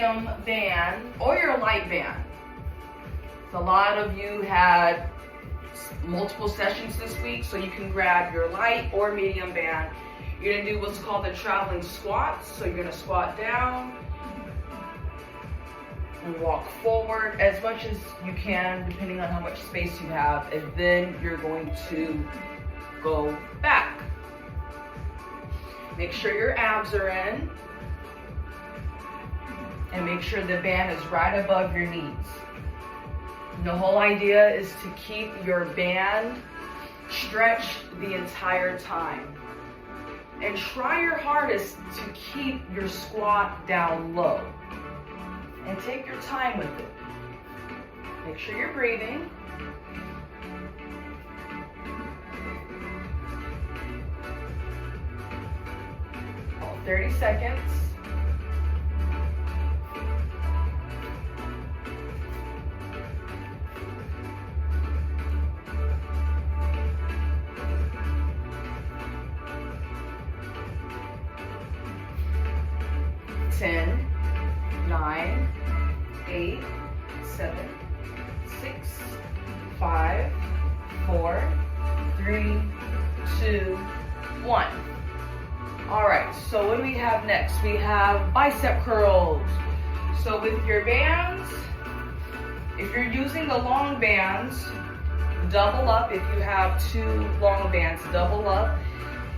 medium band or your light band. So a lot of you had multiple sessions this week, so you can grab your light or medium band. You're gonna do what's called the traveling squats. So you're gonna squat down and walk forward as much as you can, depending on how much space you have, and then you're going to go back. Make sure your abs are in, and make sure the band is right above your knees. And the whole idea is to keep your band stretched the entire time. And try your hardest to keep your squat down low. And take your time with it. Make sure you're breathing. All 30 seconds. Ten, 9, 8, 7, 6, 5, 4, 3, 2, 1. All right, so what do we have next? We have bicep curls. So with your bands, if you're using the long bands, double up. If you have 2 long bands, double up.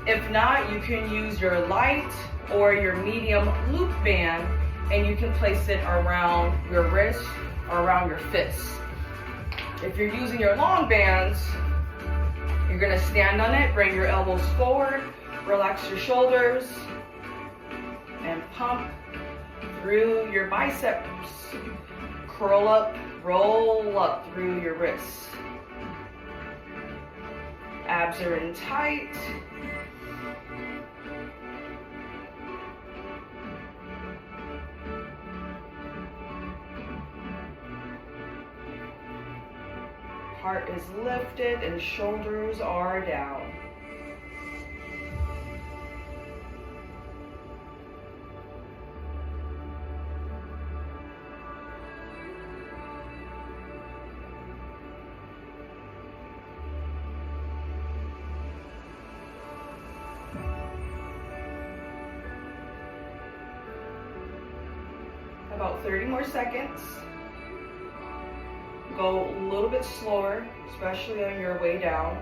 If not, you can use your light or your medium loop band, and you can place it around your wrist or around your fists. If you're using your long bands, you're gonna stand on it, bring your elbows forward, relax your shoulders, and pump through your biceps. Curl up, roll up through your wrists. Abs are in tight. Heart is lifted and shoulders are down. About 30 more seconds. Go a little bit slower, especially on your way down.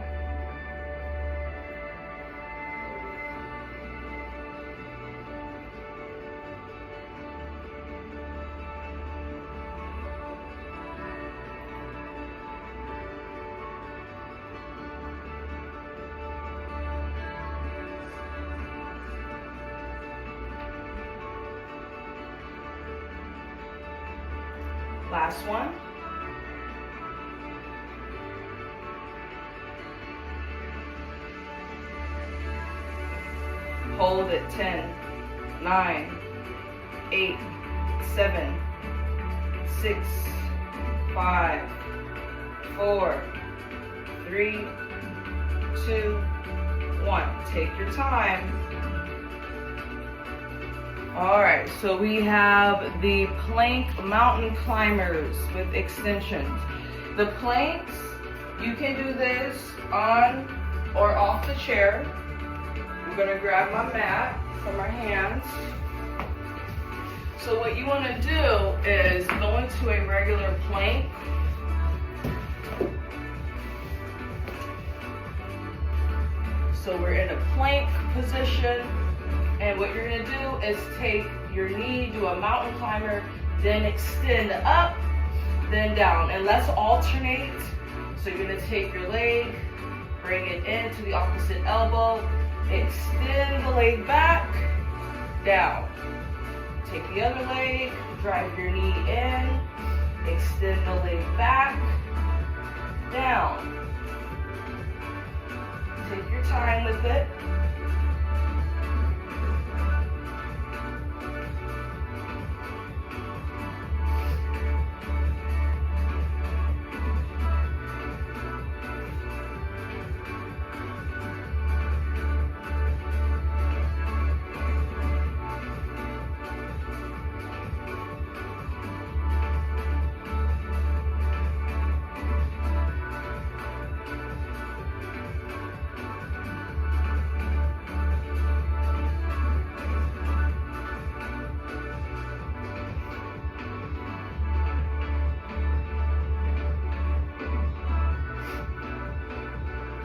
Last one. Hold it. 10, 9, 8, 7, 6, 5, 4, 3, 2, 1. Take your time. All right, so we have the plank mountain climbers with extensions. The planks, you can do this on or off the chair. I'm gonna grab my mat from my hands. So what you wanna do is go into a regular plank. So we're in a plank position. And what you're gonna do is take your knee, do a mountain climber, then extend up, then down. And let's alternate. So you're gonna take your leg, bring it into the opposite elbow, extend the leg back, down. Take the other leg, drive your knee in, extend the leg back, down. Take your time with it.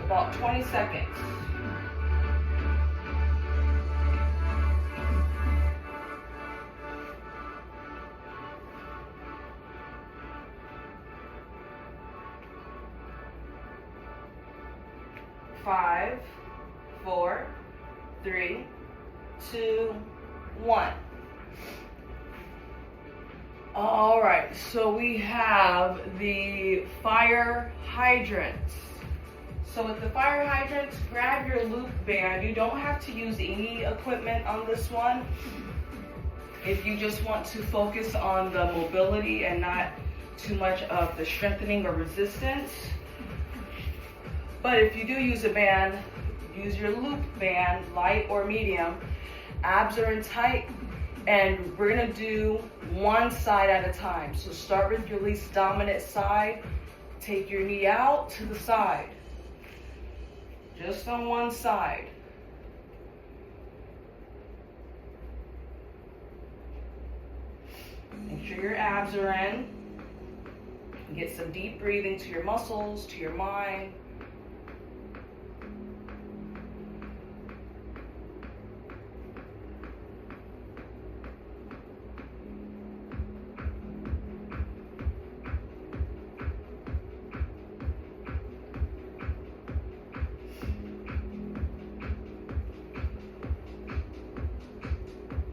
about 20 seconds. Five, 4, 3, 2, 1. All right, so we have the fire hydrants. So with the fire hydrants, grab your loop band. You don't have to use any equipment on this one. If you just want to focus on the mobility and not too much of the strengthening or resistance. But if you do use a band, use your loop band, light or medium. Abs are in tight, and we're gonna do one side at a time. So start with your least dominant side. Take your knee out to the side. Just on one side. Make sure your abs are in. Get some deep breathing to your muscles, to your mind.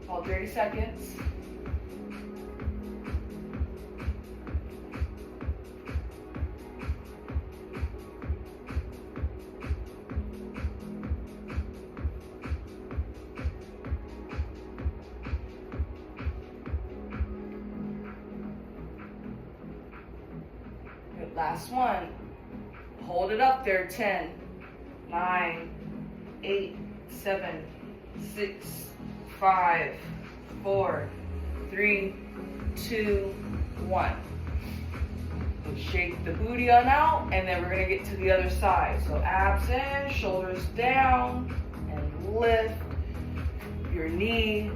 About 30 seconds. Good. Last one. Hold it up there. 10, 9, 8, 7, 6, 5, 4, 3, 2, 1. Shake the booty on out, and then we're going to get to the other side. So abs in, shoulders down, and lift your knee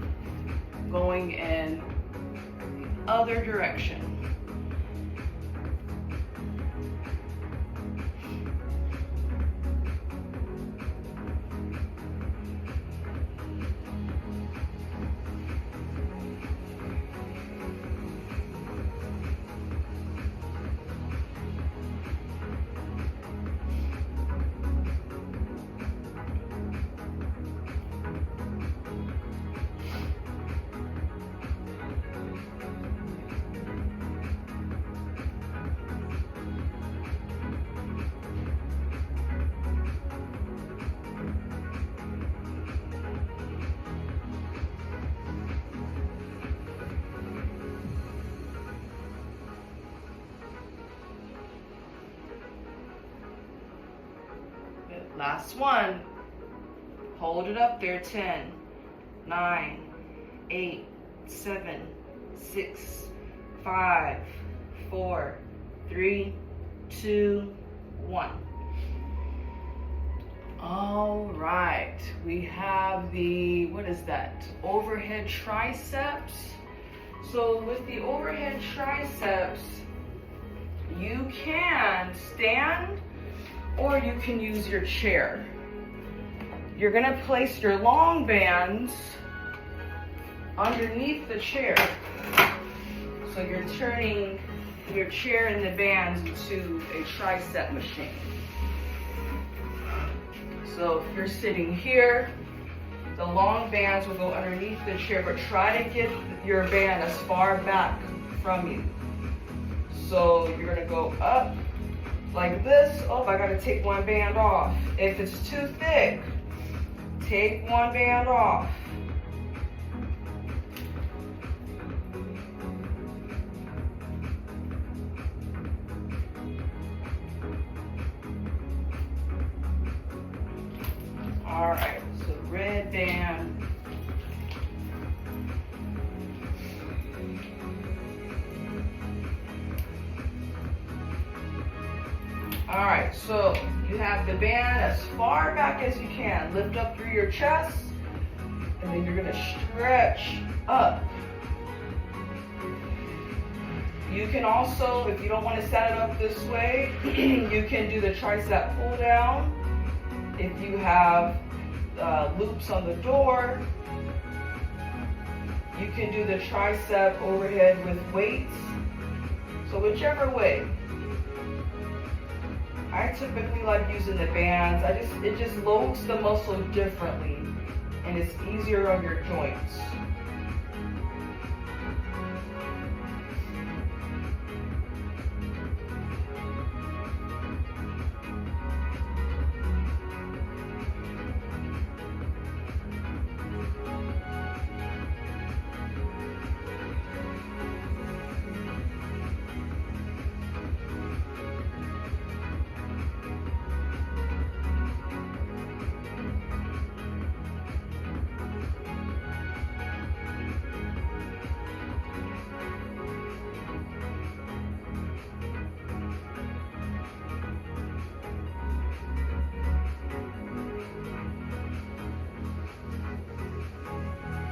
going in the other direction. Last one. Hold it up there. 10, 9, 8, 7, 6, 5, 4, 3, 2, 1. All right. We have the, what is that? Overhead triceps. So with the overhead triceps, you can stand or you can use your chair. You're gonna place your long bands underneath the chair. So you're turning your chair and the bands into a tricep machine. So if you're sitting here, the long bands will go underneath the chair, but try to get your band as far back from you. So you're gonna go up like this. Oh, I gotta take one band off. If it's too thick, take one band off. All right, so red band. All right, so you have the band as far back as you can. Lift up through your chest, and then you're gonna stretch up. You can also, if you don't want to set it up this way, you can do the tricep pull down. if you have loops on the door. You can do the tricep overhead with weights. So whichever way. I typically like using the bands. It just loads the muscle differently and it's easier on your joints.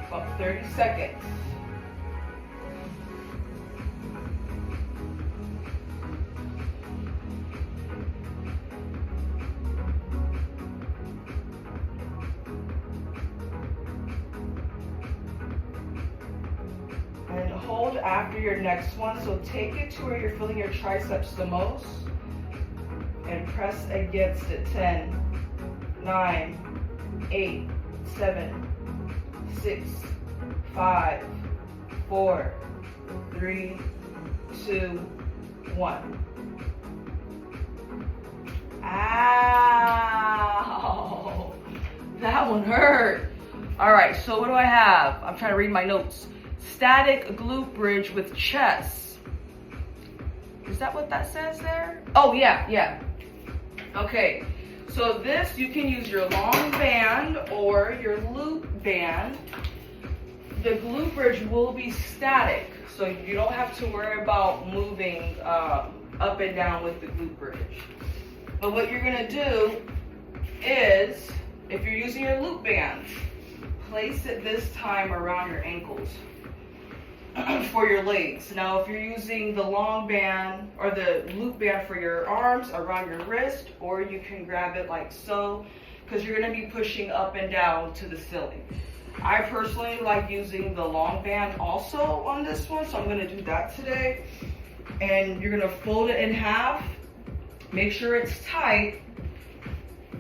About 30 seconds. And hold after your next one. So take it to where you're feeling your triceps the most and press against it. 10, 9, 8, 7, 6, 5, 4, 3, 2, 1. Ow! That one hurt. All right, so what do I have? I'm trying to read my notes. Static glute bridge with chest. Is that what that says there? Oh, yeah. Okay, so this, you can use your long band or your loop band. The glute bridge will be static, so you don't have to worry about moving up and down with the glute bridge. But what you're gonna do is, if you're using your loop bands, place it this time around your ankles for your legs. Now, if you're using the long band or the loop band for your arms around your wrist, or you can grab it like so, because you're gonna be pushing up and down to the ceiling. I personally like using the long band also on this one, so I'm gonna do that today. And you're gonna fold it in half, make sure it's tight,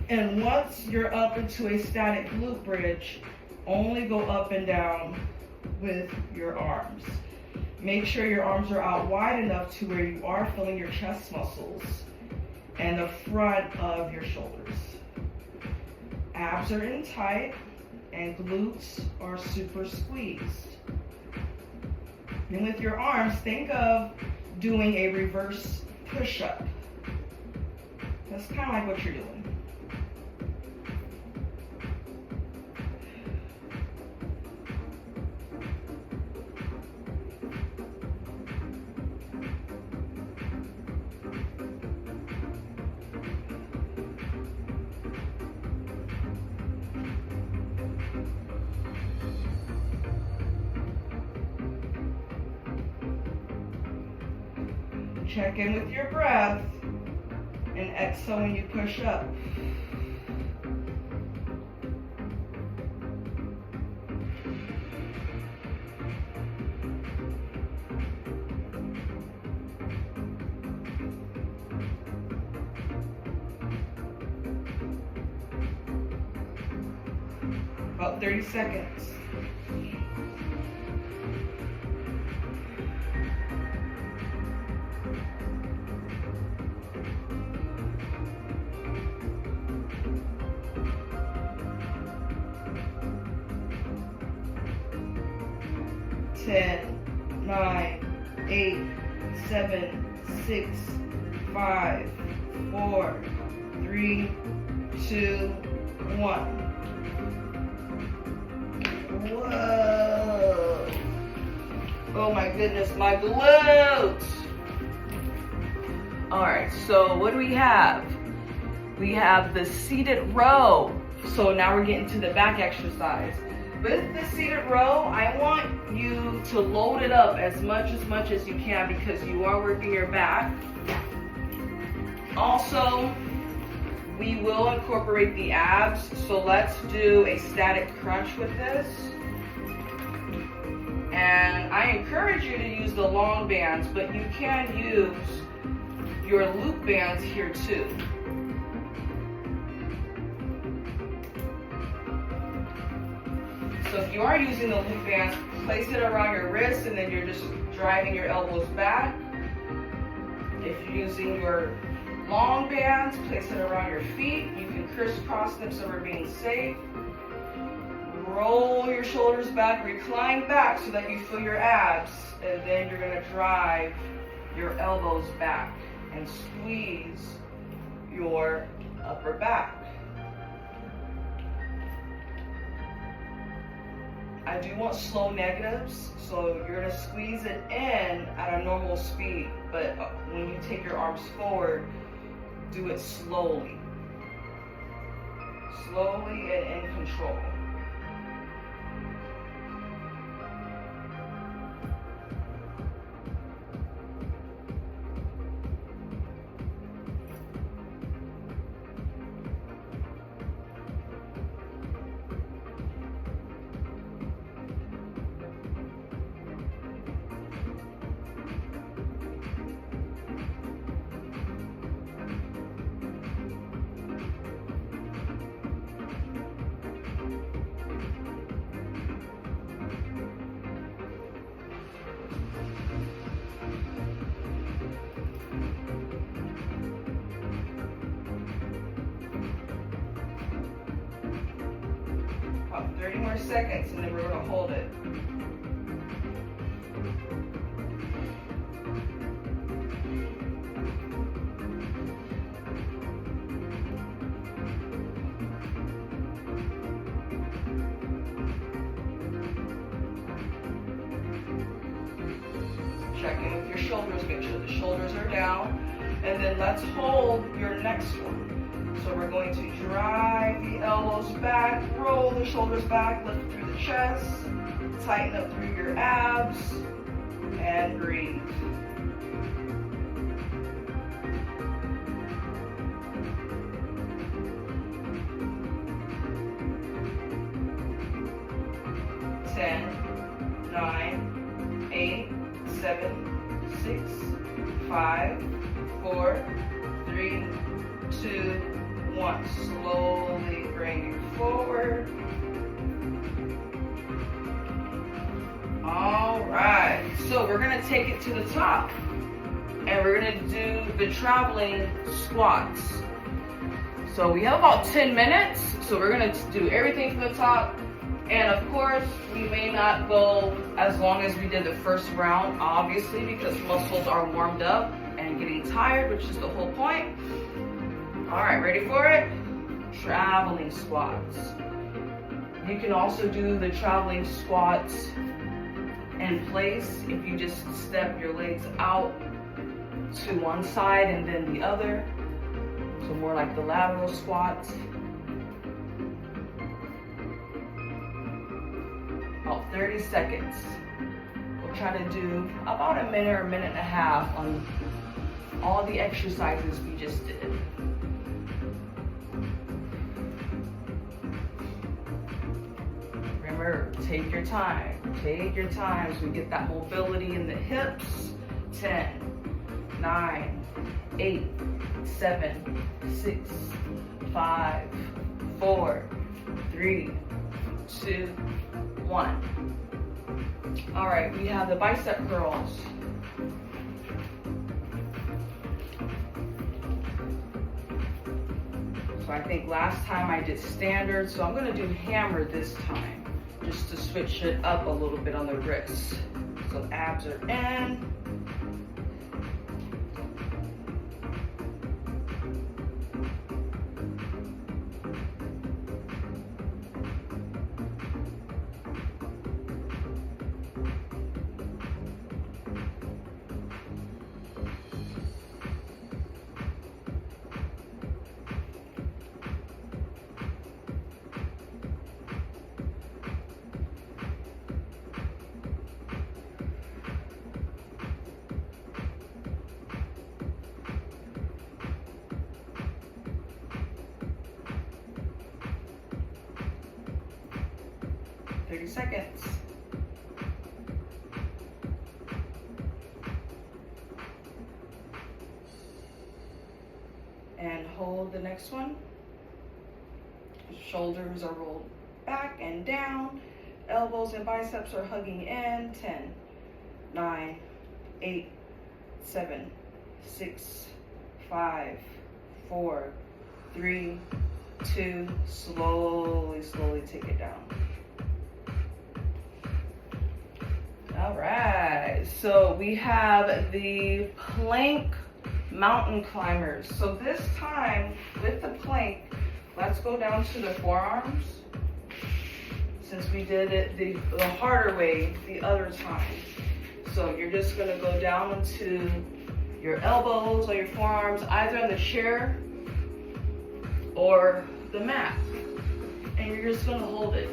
and once you're up into a static glute bridge, only go up and down with your arms. Make sure your arms are out wide enough to where you are feeling your chest muscles and the front of your shoulders. Abs are in tight and glutes are super squeezed. And with your arms, think of doing a reverse push-up. That's kind of like what you're doing. Check in with your breath and exhale when you push up. About 30 seconds. Ten, 9, 8, 7, 6, 5, 4, 3, 2, 1. Whoa. Oh my goodness, my glutes. All right, so what do we have? We have the seated row. So now we're getting to the back exercise. With the seated row, I want you to load it up as much as you can because you are working your back. Also, we will incorporate the abs, so let's do a static crunch with this. And I encourage you to use the long bands, but you can use your loop bands here too. So if you are using the loop bands, place it around your wrist and then you're just driving your elbows back. If you're using your long bands, place it around your feet. You can crisscross them so we're being safe. Roll your shoulders back, recline back so that you feel your abs, and then you're going to drive your elbows back and squeeze your upper back. I do want slow negatives, so you're going to squeeze it in at a normal speed, but when you take your arms forward, do it slowly. Slowly and in control. About 30 more seconds and then we're going to hold it. Check in with your shoulders, make sure the shoulders are down, and then let's hold your next one. So we're going to drive the elbows back, roll the shoulders back, lift through the chest, tighten up through your abs, and breathe. Ten, 9, 8, 7, 6, 5, 4, 3, 2, 1. Slowly bring it forward. All right, so we're gonna take it to the top and we're gonna do the traveling squats. So we have about 10 minutes, so we're gonna do everything from the top. And of course, we may not go as long as we did the first round, obviously, because muscles are warmed up and getting tired, which is the whole point. All right, ready for it? Traveling squats. You can also do the traveling squats in place if you just step your legs out to one side and then the other. So more like the lateral squats. About 30 seconds. We'll try to do about a minute or a minute and a half on all the exercises we just did. Remember, take your time. Take your time so we get that mobility in the hips. 10, 9, 8, 7, 6, 5, 4, 3, 2, 1. All right, we have the bicep curls. So I think last time I did standard, so I'm gonna do hammer this time, just to switch it up a little bit on the wrists. So abs are in. 30 seconds. And hold the next one. Shoulders are rolled back and down. Elbows and biceps are hugging in. 10, 9, 8, 7, 6, 5, 4, 3, 2. Slowly, slowly take it down. All right, so we have the plank mountain climbers. So this time with the plank, let's go down to the forearms, since we did it the harder way the other time. So you're just gonna go down into your elbows or your forearms, either on the chair or the mat. And you're just gonna hold it.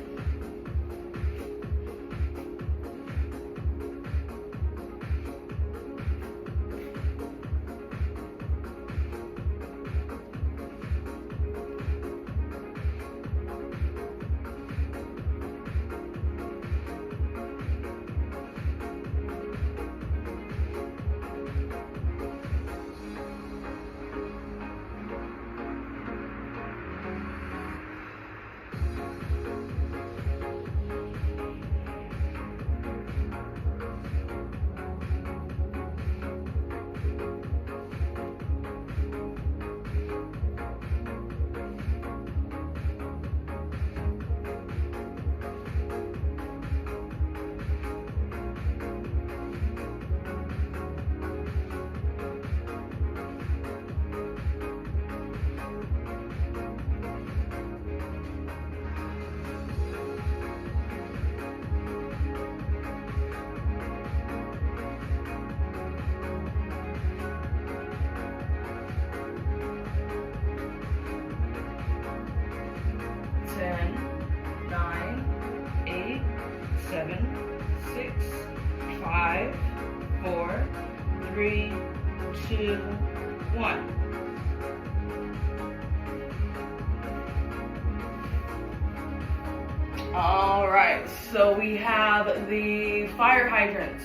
All right, so we have the fire hydrants.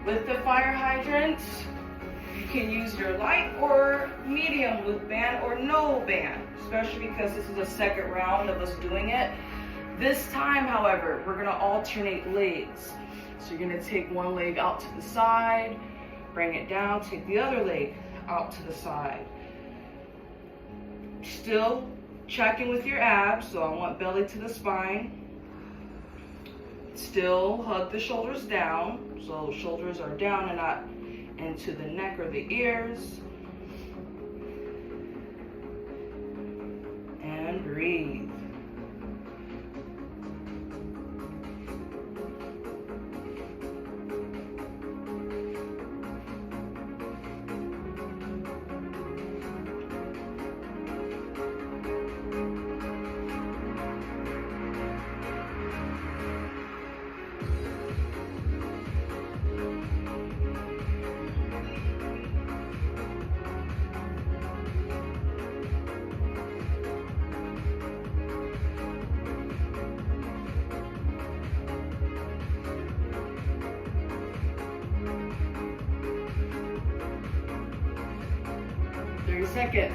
With the fire hydrants, you can use your light or medium loop band or no band, especially because this is the second round of us doing it. This time, however, we're gonna alternate legs. So you're gonna take one leg out to the side, bring it down, take the other leg out to the side. Still checking with your abs, so I want belly to the spine. Still hug the shoulders down, so shoulders are down and not into the neck or the ears. And breathe. Seconds.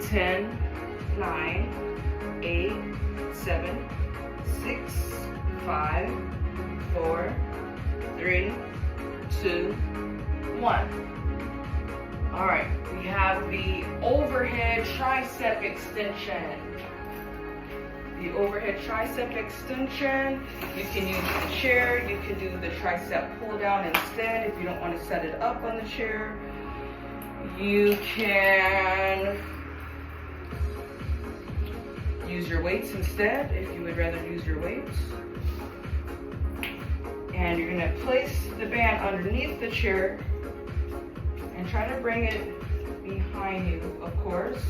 Ten, 9, 8, 7, 6, 5, 4, 3, 2, 1. All right, we have the overhead tricep extension. The overhead tricep extension, you can use the chair, you can do the tricep pull down instead if you don't want to set it up on the chair. You can use your weights instead if you would rather use your weights. And you're going to place the band underneath the chair and and try to bring it behind you, of course,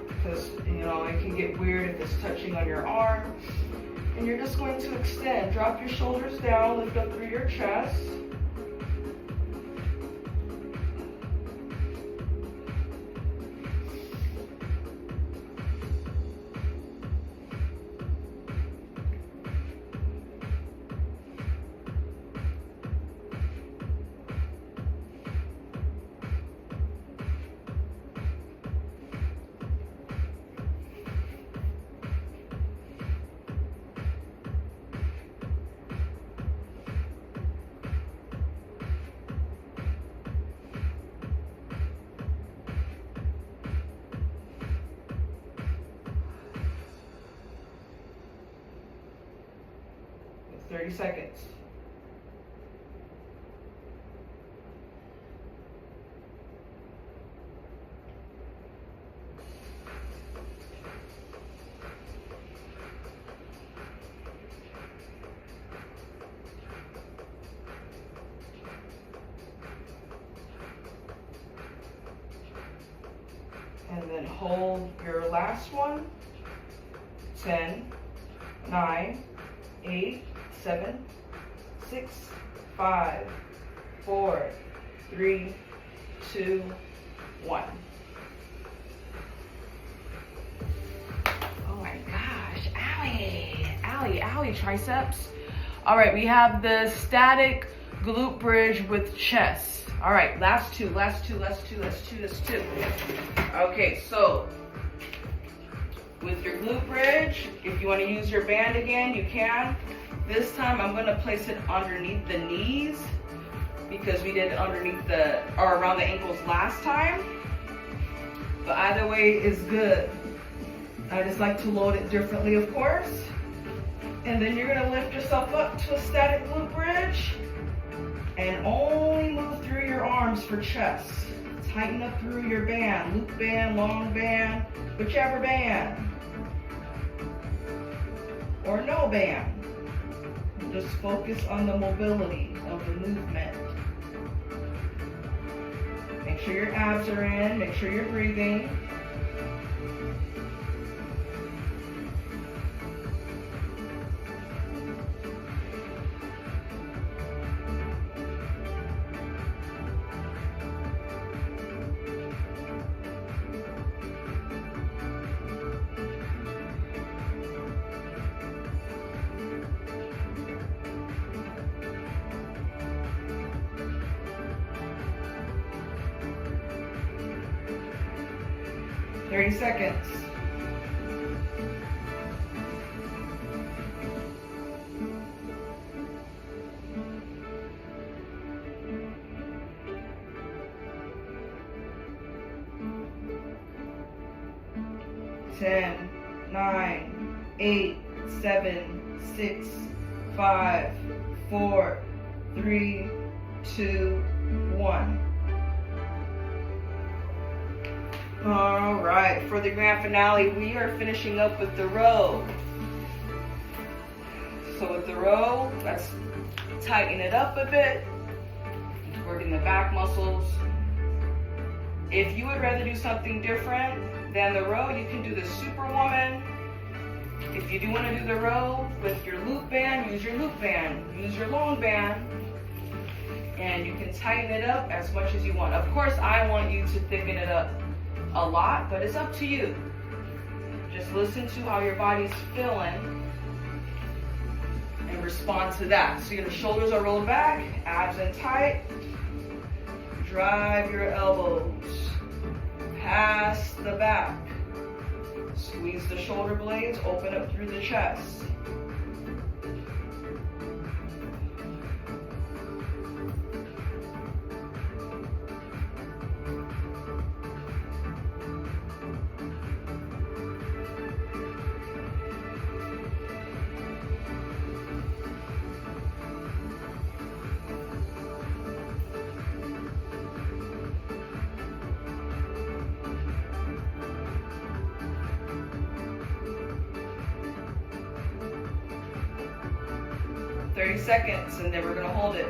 because it can get weird if it's touching on your arm. And you're just going to extend. Drop your shoulders down, lift up through your chest. It's 30 seconds. And then hold your last one. 10, 9, 8, 7, 6, 5, 4, 3, 2, 1. Oh my gosh, owie, owie, owie, triceps. All right, we have the static glute bridge with chest. All right, last two. Okay, so with your glute bridge, if you want to use your band again, you can. This time I'm going to place it underneath the knees because we did it underneath or around the ankles last time. But either way is good. I just like to load it differently, of course. And then you're going to lift yourself up to a static glute bridge and only move through your arms for chest. Tighten up through your band, loop band, long band, whichever band. Or no band. Just focus on the mobility of the movement. Make sure your abs are in, make sure you're breathing. Thirty seconds. Ten, 9, 8, 7, 6, 5, 4, 3, 2, 1. All right, for the grand finale, we are finishing up with the row. So with the row, let's tighten it up a bit, working the back muscles. If you would rather do something different than the row, you can do the Superwoman. If you do want to do the row with your loop band, use your loop band, use your long band, and you can tighten it up as much as you want. Of course, I want you to thicken it up a lot, but it's up to you. Just listen to how your body's feeling and respond to that. So your shoulders are rolled back, abs in tight. Drive your elbows past the back. Squeeze the shoulder blades, open up through the chest. $30 seconds, and then we're going to hold it.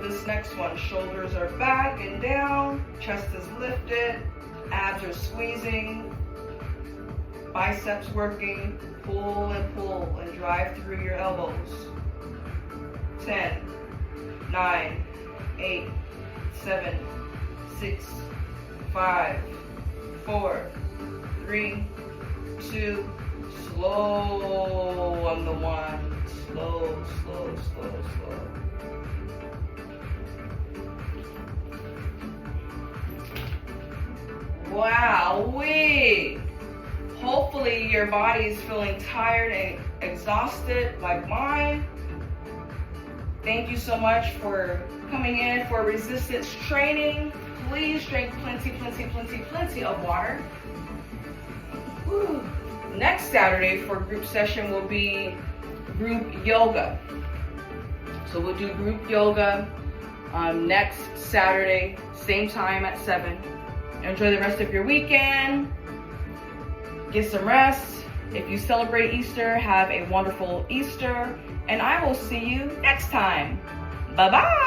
this next one. Shoulders are back and down, chest is lifted, abs are squeezing, biceps working, pull and drive through your elbows. 10, 9, 8, 7, 6, 5, 4, 3, 2, slow on the one. Slow, slow, slow, slow. Wowee! Hopefully your body is feeling tired and exhausted like mine. Thank you so much for coming in for resistance training. Please drink plenty of water. Whew. Next Saturday for group session will be group yoga. So we'll do group yoga next Saturday, same time at 7. Enjoy the rest of your weekend. Get some rest. If you celebrate Easter, have a wonderful Easter. And I will see you next time. Bye-bye.